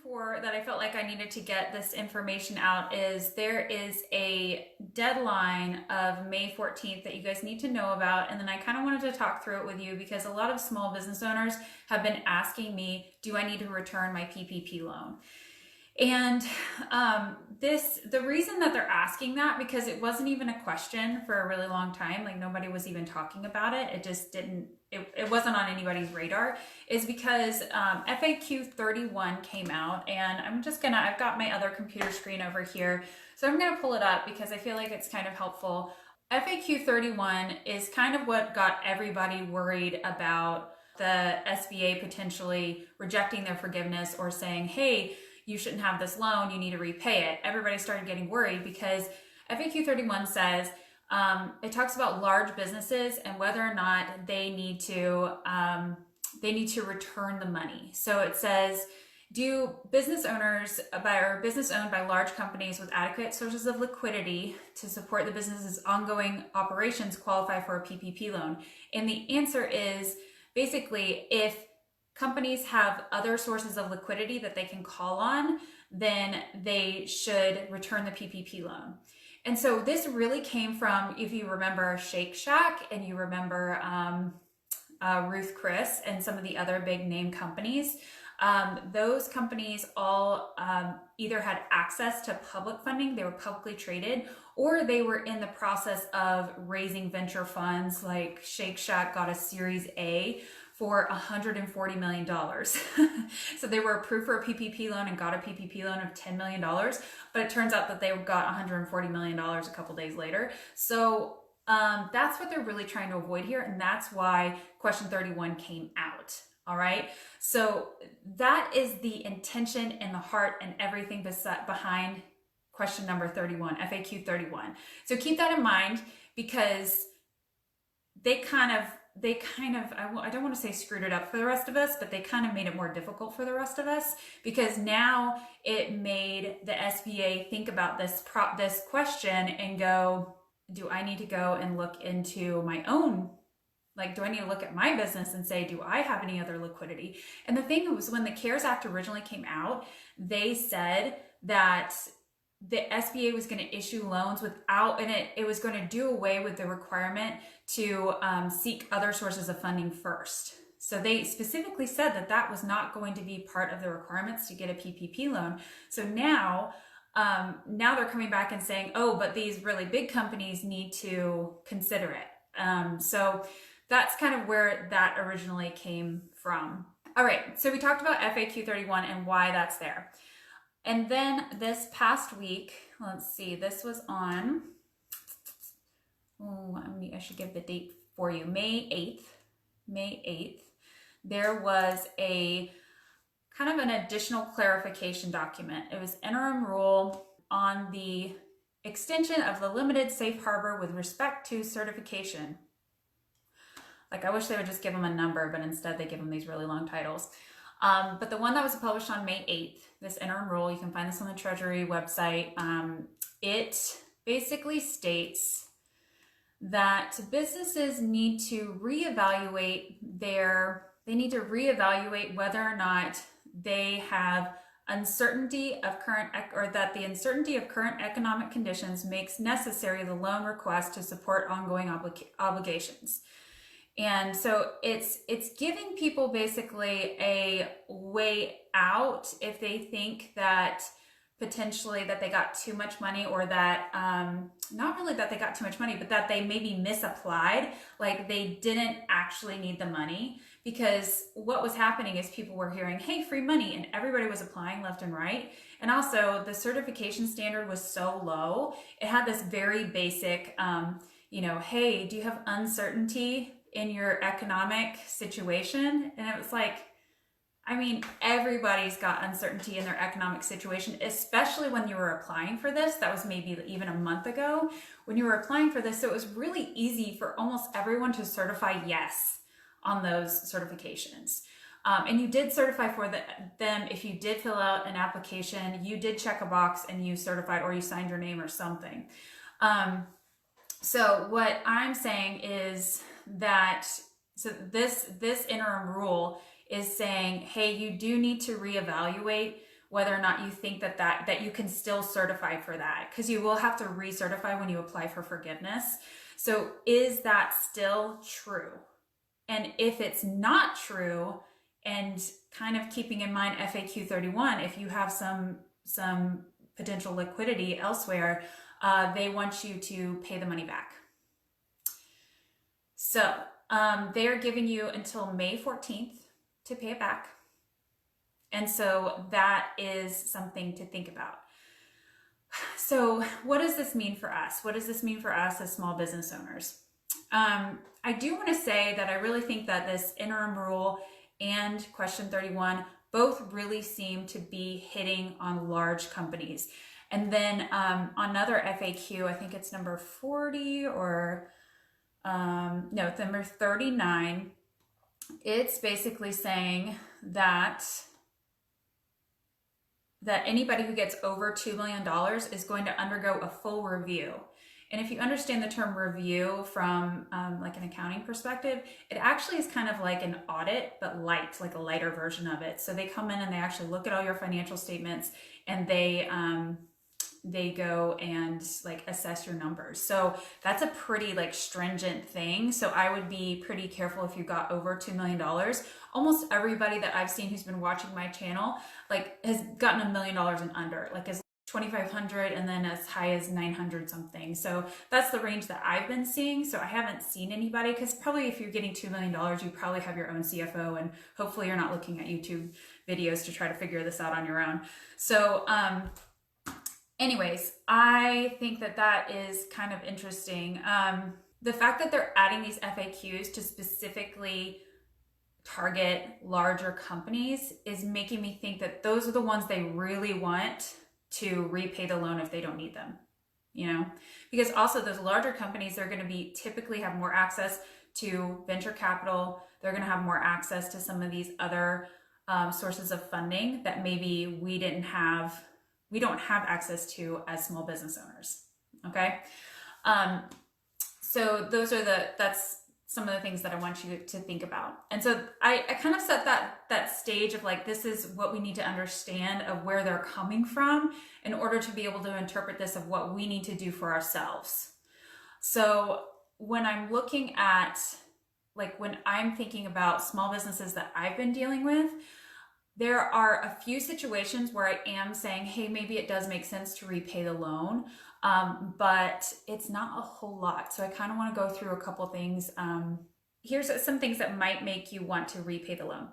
for that I felt like I needed to get this information out is there is a deadline of May 14th that you guys need to know about. And then I kind of wanted to talk through it with you because a lot of small business owners have been asking me, do I need to return my PPP loan? And the reason that they're asking that, because it wasn't even a question for a really long time, like nobody was even talking about it. It just didn't, it wasn't on anybody's radar, is because FAQ 31 came out, and I've got my other computer screen over here. So I'm gonna pull it up because I feel like it's kind of helpful. FAQ 31 is kind of what got everybody worried about the SBA potentially rejecting their forgiveness or saying, hey, you shouldn't have this loan, you need to repay it. Everybody started getting worried because FAQ 31 says, it talks about large businesses and whether or not they need to return the money. So it says, do business owners business owned by large companies with adequate sources of liquidity to support the business's ongoing operations qualify for a PPP loan? And the answer is basically, if companies have other sources of liquidity that they can call on, then they should return the PPP loan. And so this really came from, if you remember Shake Shack and you remember Ruth Chris and some of the other big name companies, those companies all either had access to public funding, they were publicly traded, or they were in the process of raising venture funds. Like Shake Shack got a Series A for $140 million. So they were approved for a PPP loan and got a PPP loan of $10 million, but it turns out that they got $140 million a couple days later. So that's what they're really trying to avoid here, and that's why question 31 came out. All right, so that is the intention and the heart and everything behind question number 31, FAQ 31. So keep that in mind, because they kind of, I don't want to say screwed it up for the rest of us, but they kind of made it more difficult for the rest of us, because now it made the SBA think about this question and go, do I need to go and look into my own, like, do I need to look at my business and say, do I have any other liquidity? And the thing was, when the CARES Act originally came out, they said that the SBA was going to issue loans without, and it was going to do away with the requirement to seek other sources of funding first. So they specifically said that that was not going to be part of the requirements to get a PPP loan. So now they're coming back and saying, oh, but these really big companies need to consider it. So that's kind of where that originally came from. All right, so we talked about FAQ 31 and why that's there. And then this past week, let's see, this was on, I should give the date for you, May 8th, there was a kind of an additional clarification document. It was interim rule on the extension of the limited safe harbor with respect to certification. Like, I wish they would just give them a number, but instead they give them these really long titles. But the one that was published on May 8th, this interim rule, you can find this on the Treasury website. It basically states that businesses need to reevaluate whether or not they have uncertainty of that the uncertainty of current economic conditions makes necessary the loan request to support ongoing obligations. And so it's giving people basically a way out if they think that potentially that they got too much money, or that not really that they got too much money, but that they maybe misapplied, like they didn't actually need the money. Because what was happening is people were hearing, hey, free money, and everybody was applying left and right. And also the certification standard was so low, it had this very basic, hey, do you have uncertainty in your economic situation? And it was like, I mean, everybody's got uncertainty in their economic situation, especially when you were applying for this. That was maybe even a month ago when you were applying for this. So it was really easy for almost everyone to certify yes on those certifications. And you did certify for them if you did fill out an application, you did check a box and you certified, or you signed your name or something. So what I'm saying is that, so this interim rule is saying, hey, you do need to reevaluate whether or not you think that you can still certify for that, because you will have to recertify when you apply for forgiveness. So is that still true? And if it's not true, and kind of keeping in mind FAQ 31, if you have some potential liquidity elsewhere, they want you to pay the money back. So they are giving you until May 14th to pay it back. And so that is something to think about. So what does this mean for us? What does this mean for us as small business owners? I do want to say that I really think that this interim rule and question 31 both really seem to be hitting on large companies. And then another FAQ, I think it's number 40 or no, it's number 39. It's basically saying that anybody who gets over $2 million is going to undergo a full review. And if you understand the term review from like an accounting perspective, it actually is kind of like an audit, but light, like a lighter version of it. So they come in and they actually look at all your financial statements, and they go and like assess your numbers. So that's a pretty like stringent thing. So I would be pretty careful if you got over $2 million. Almost everybody that I've seen who's been watching my channel like has gotten $1 million and under, like as 2,500 and then as high as 900 something. So that's the range that I've been seeing. So I haven't seen anybody, because probably if you're getting $2 million, you probably have your own CFO, and hopefully you're not looking at YouTube videos to try to figure this out on your own. So anyways, I think that is kind of interesting. The fact that they're adding these FAQs to specifically target larger companies is making me think that those are the ones they really want to repay the loan if they don't need them, you know, because also those larger companies, they're going to be typically have more access to venture capital. They're going to have more access to some of these other sources of funding that maybe we don't have access to as small business owners. Okay. So that's some of the things that I want you to think about. And so I kind of set that stage of like, this is what we need to understand of where they're coming from in order to be able to interpret this of what we need to do for ourselves. So when I'm looking at, like when I'm thinking about small businesses that I've been dealing with, there are a few situations where I am saying, hey, maybe it does make sense to repay the loan, but it's not a whole lot. So I kind of want to go through a couple things. Here's some things that might make you want to repay the loan.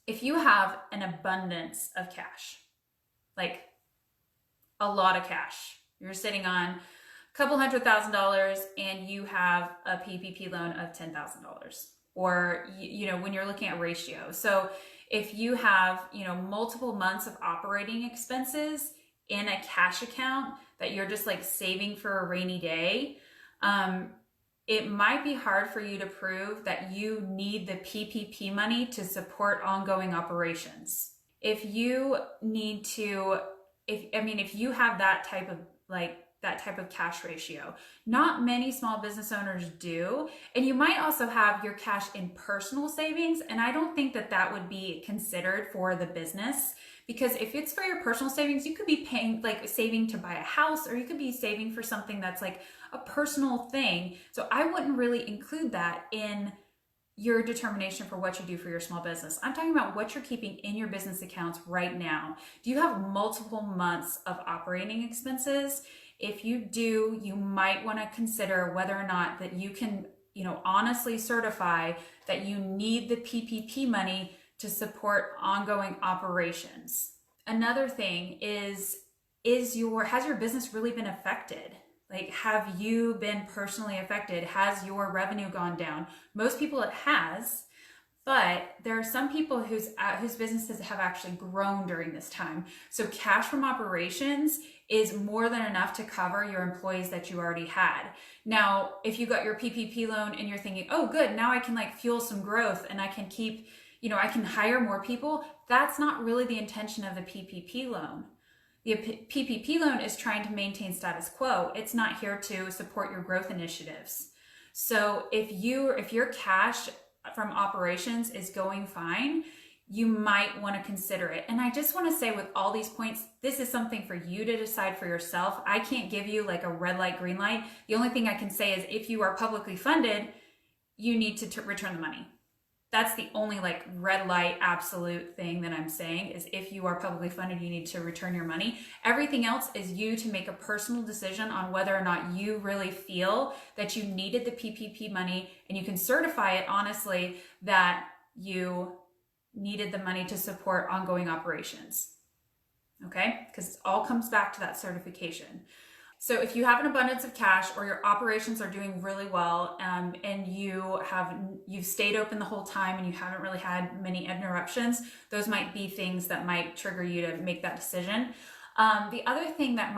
If you have an abundance of cash, like a lot of cash, you're sitting on a couple $100,000 and you have a PPP loan of $10,000, or, you know, when you're looking at ratio. So if you have, you know, multiple months of operating expenses in a cash account that you're just like saving for a rainy day, it might be hard for you to prove that you need the PPP money to support ongoing operations. If you need to, if you have that type of cash ratio, not many small business owners do. And you might also have your cash in personal savings. And I don't think that would be considered for the business, because if it's for your personal savings, you could be paying, like saving to buy a house, or you could be saving for something that's like a personal thing. So I wouldn't really include that in your determination for what you do for your small business. I'm talking about what you're keeping in your business accounts right now. Do you have multiple months of operating expenses? If you do, you might want to consider whether or not that you can, you know, honestly certify that you need the PPP money to support ongoing operations. Another thing is has your business really been affected? Like, have you been personally affected? Has your revenue gone down? Most people it has, but there are some people whose businesses have actually grown during this time. So cash from operations is more than enough to cover your employees that you already had. Now, if you got your PPP loan and you're thinking, oh, good, now I can like fuel some growth and I can keep, you know, I can hire more people. That's not really the intention of the PPP loan. The PPP loan is trying to maintain status quo. It's not here to support your growth initiatives. So if your cash from operations is going fine, you might want to consider it. And I just want to say with all these points, this is something for you to decide for yourself. I can't give you like a red light, green light. The only thing I can say is if you are publicly funded, you need to return the money. That's the only like red light absolute thing that I'm saying is if you are publicly funded, you need to return your money. Everything else is you to make a personal decision on whether or not you really feel that you needed the PPP money, and you can certify it honestly that you needed the money to support ongoing operations. Okay? Because it all comes back to that certification. So if you have an abundance of cash or your operations are doing really well, and you've stayed open the whole time and you haven't really had many interruptions, those might be things that might trigger you to make that decision. The other thing that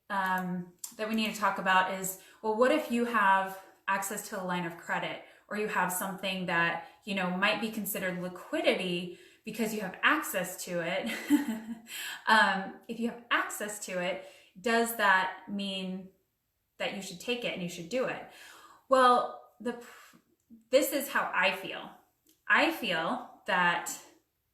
that we need to talk about is, well, what if you have access to a line of credit, or you have something that might be considered liquidity because you have access to it? If you have access to it, does that mean that you should take it and you should do it? Well, this is how I feel. I feel that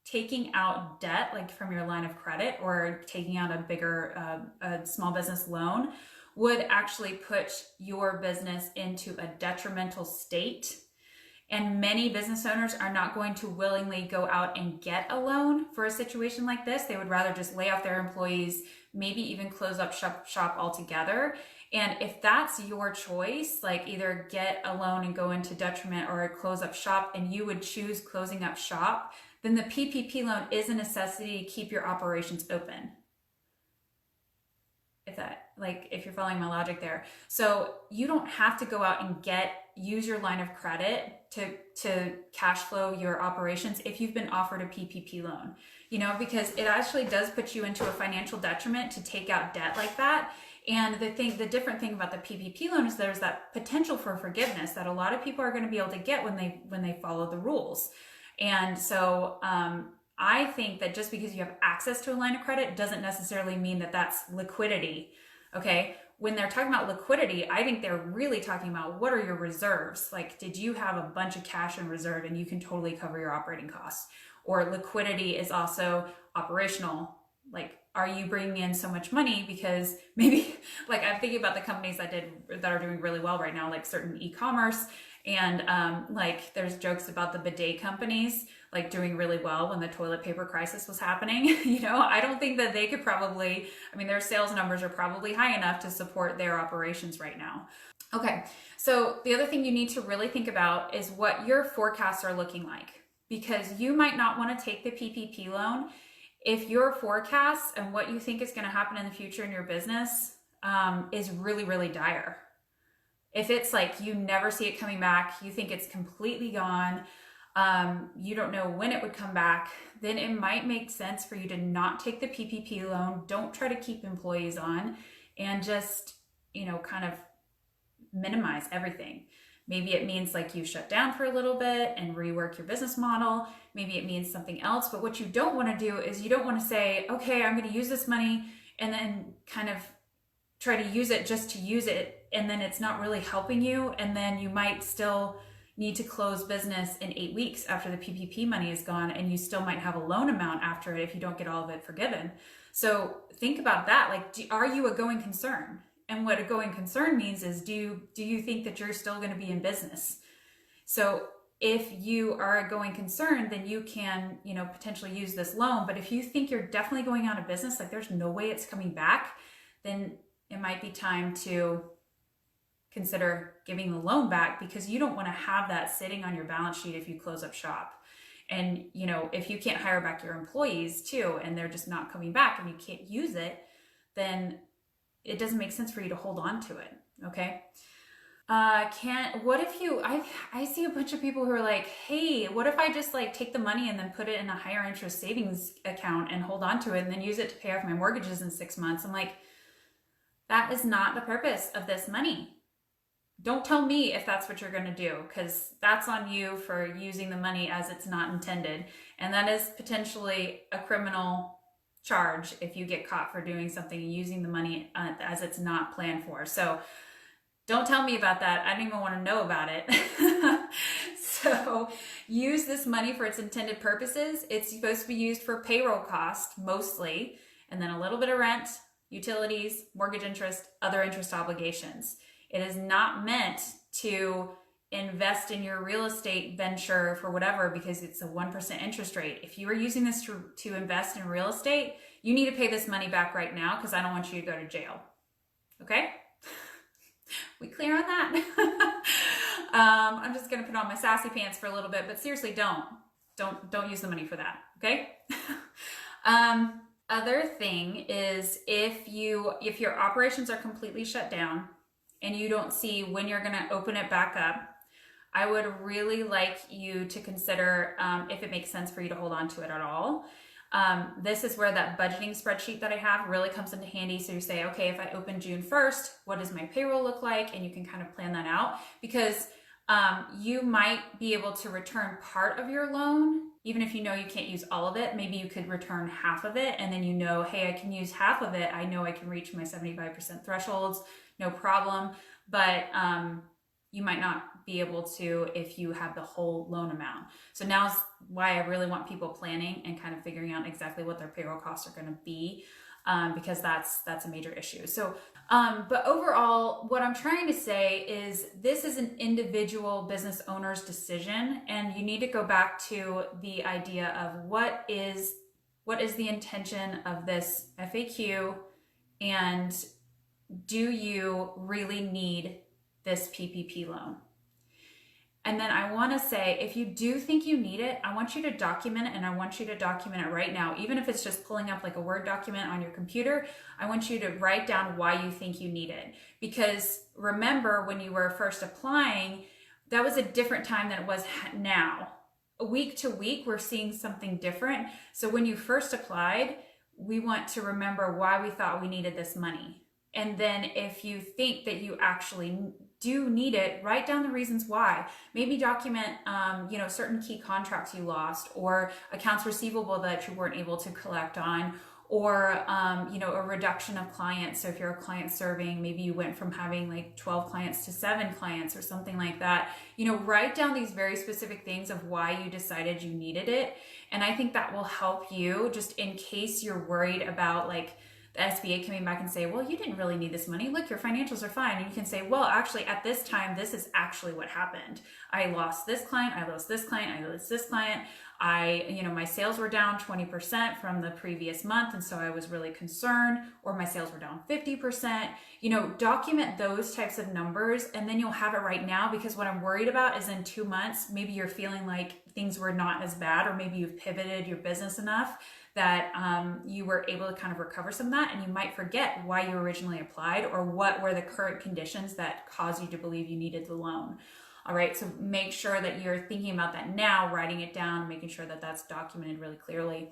taking out debt, like from your line of credit, or taking out a bigger a small business loan, would actually put your business into a detrimental state. And many business owners are not going to willingly go out and get a loan for a situation like this. They would rather just lay off their employees, maybe even close up shop altogether. And if that's your choice, like either get a loan and go into detriment or close up shop, and you would choose closing up shop, then the PPP loan is a necessity to keep your operations open. If you're following my logic there. So you don't have to go out and use your line of credit to cash flow your operations if you've been offered a PPP loan, because it actually does put you into a financial detriment to take out debt like that. And the different thing about the PPP loan is there's that potential for forgiveness that a lot of people are going to be able to get when they follow the rules. And so, I think that just because you have access to a line of credit doesn't necessarily mean that that's liquidity. Okay. When they're talking about liquidity, I think they're really talking about what are your reserves? Like, did you have a bunch of cash in reserve and you can totally cover your operating costs? Or liquidity is also operational. Like, are you bringing in so much money because maybe, like, I'm thinking about the companies that are doing really well right now, like certain e-commerce, and like there's jokes about the bidet companies like doing really well when the toilet paper crisis was happening. I don't think that they could their sales numbers are probably high enough to support their operations right now. Okay, so the other thing you need to really think about is what your forecasts are looking like, because you might not want to take the PPP loan if your forecasts and what you think is going to happen in the future in your business is really, really dire. If it's like you never see it coming back, you think it's completely gone, you don't know when it would come back, then it might make sense for you to not take the PPP loan. Don't try to keep employees on, and just, kind of minimize everything. Maybe it means like you shut down for a little bit and rework your business model. Maybe it means something else. But what you don't want to do is you don't want to say, okay, I'm going to use this money, and then kind of try to use it just to use it, and then it's not really helping you, and then you might still need to close business in 8 weeks after the PPP money is gone, and you still might have a loan amount after it if you don't get all of it forgiven. So think about that. Like, are you a going concern? And what a going concern means is, do you think that you're still going to be in business? So if you are a going concern, then you can, potentially use this loan. But if you think you're definitely going out of business, like there's no way it's coming back, then it might be time to consider giving the loan back, because you don't want to have that sitting on your balance sheet if you close up shop. And, if you can't hire back your employees too, and they're just not coming back and you can't use it, then it doesn't make sense for you to hold on to it. Okay. I see a bunch of people who are like, hey, what if I just like take the money and then put it in a higher interest savings account and hold on to it and then use it to pay off my mortgages in 6 months? I'm like, that is not the purpose of this money. Don't tell me if that's what you're going to do, because that's on you for using the money as it's not intended. And that is potentially a criminal charge if you get caught for doing something and using the money as it's not planned for. So don't tell me about that. I don't even want to know about it. So use this money for its intended purposes. It's supposed to be used for payroll cost mostly, and then a little bit of rent, utilities, mortgage interest, other interest obligations. It is not meant to invest in your real estate venture for whatever because it's a 1% interest rate. If you are using this to invest in real estate, you need to pay this money back right now because I don't want you to go to jail. Okay? We clear on that? I'm just going to put on my sassy pants for a little bit, but seriously, don't use the money for that. Okay? Other thing is if your operations are completely shut down and you don't see when you're going to open it back up, I would really like you to consider if it makes sense for you to hold on to it at all. This is where that budgeting spreadsheet that I have really comes into handy. So you say, okay, if I open June 1st, what does my payroll look like? And you can kind of plan that out because you might be able to return part of your loan, even if you know you can't use all of it. Maybe you could return half of it and then you know, hey, I can use half of it. I know I can reach my 75% thresholds, no problem. But you might not be able to if you have the whole loan amount. So now's why I really want people planning and kind of figuring out exactly what their payroll costs are going to be, because that's a major issue. So, but overall, what I'm trying to say is this is an individual business owner's decision, and you need to go back to the idea of what is the intention of this FAQ, and do you really need this PPP loan? And then I want to say, if you do think you need it, I want you to document it, and I want you to document it right now. Even if it's just pulling up like a Word document on your computer, I want you to write down why you think you need it. Because remember, when you were first applying, that was a different time than it was now. Week to week, we're seeing something different. So when you first applied, we want to remember why we thought we needed this money. And then if you think that you actually do need it, write down the reasons why. Maybe document, certain key contracts you lost, or accounts receivable that you weren't able to collect on, or, a reduction of clients. So if you're a client serving, maybe you went from having like 12 clients to 7 clients or something like that. Write down these very specific things of why you decided you needed it. And I think that will help you just in case you're worried about like the SBA coming back and say, well, you didn't really need this money. Look, your financials are fine. And you can say, well, actually at this time, this is actually what happened. I lost this client. I lost this client. I lost this client. My sales were down 20% from the previous month. And so I was really concerned, or my sales were down 50%, document those types of numbers. And then you'll have it right now, because what I'm worried about is in 2 months, maybe you're feeling like things were not as bad, or maybe you've pivoted your business enough that you were able to kind of recover some of that, and you might forget why you originally applied or what were the current conditions that caused you to believe you needed the loan. All right, so make sure that you're thinking about that now, writing it down, making sure that that's documented really clearly.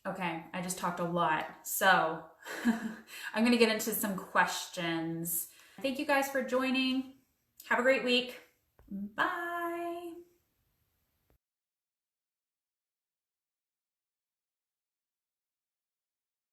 Okay, I just talked a lot, so I'm gonna get into some questions. Thank you guys for joining. Have a great week. Bye.